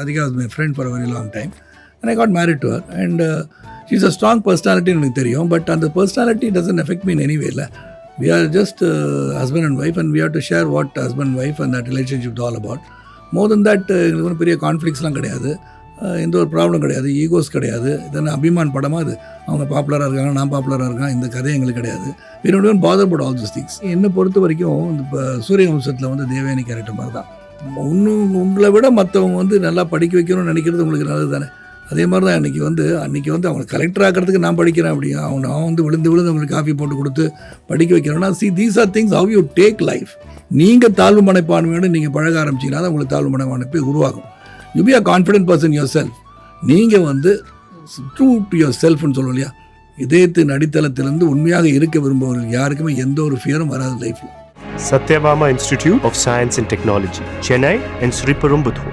Radhika was my friend for a very long time. And I got married to her. And she's a strong personality in Victoria, but on the personality doesn't affect me in any way. We are just husband and wife, and we have to share what husband and wife and that relationship is all about. More than that, எங்களுக்கு ஒன்றும் பெரிய கான்ஃப்ளிக்ஸ்லாம் கிடையாது, எந்த ஒரு problem கிடையாது, egos கிடையாது. இதெல்லாம் அபிமான் படமாக அது, அவங்க பாப்புலராக இருக்காங்க, நான் பாப்புலராக இருக்கேன், இந்த கதை எங்களுக்கு கிடையாது. We don't even bother about all these things. என்னை பொறுத்த வரைக்கும் இப்போ சூரியவம்சத்தில் வந்து தேவயானி கேரக்டர் மாதிரி தான். உங்களை விட மற்றவங்க வந்து நல்லா படிக்க வைக்கணும்னு நினைக்கிறது உங்களுக்கு நல்லது தானே. அதே மாதிரி தான் அன்றைக்கி வந்து அவங்க கலெக்டர் ஆக்கிறதுக்கு நான் படிக்கிறேன் அப்படி நான் வந்து விழுந்து அவங்களுக்கு காஃபி போட்டு கொடுத்து படிக்க வைக்கிறேன்னா, these are things how you take life. நீங்கள் தாழ்வு மனப்பான்மையோடு நீங்கள் பழக ஆரம்பிச்சிங்கன்னா தான் உங்களுக்கு தாழ்வு மனப்பான்மை உருவாகும். You be a confident person your self. நீங்கள் வந்து ட்ரூ டு யுவர் செல்ஃப்னு சொல்லுவோம் இல்லையா, இதயத்தின் அடித்தளத்திலிருந்து உண்மையாக இருக்க விரும்புவர்கள் யாருக்குமே எந்த ஒரு ஃபியரும் வராது லைஃப்பில். Satyabama Institute of Science and Technology, Chennai and Sri Perumbudur.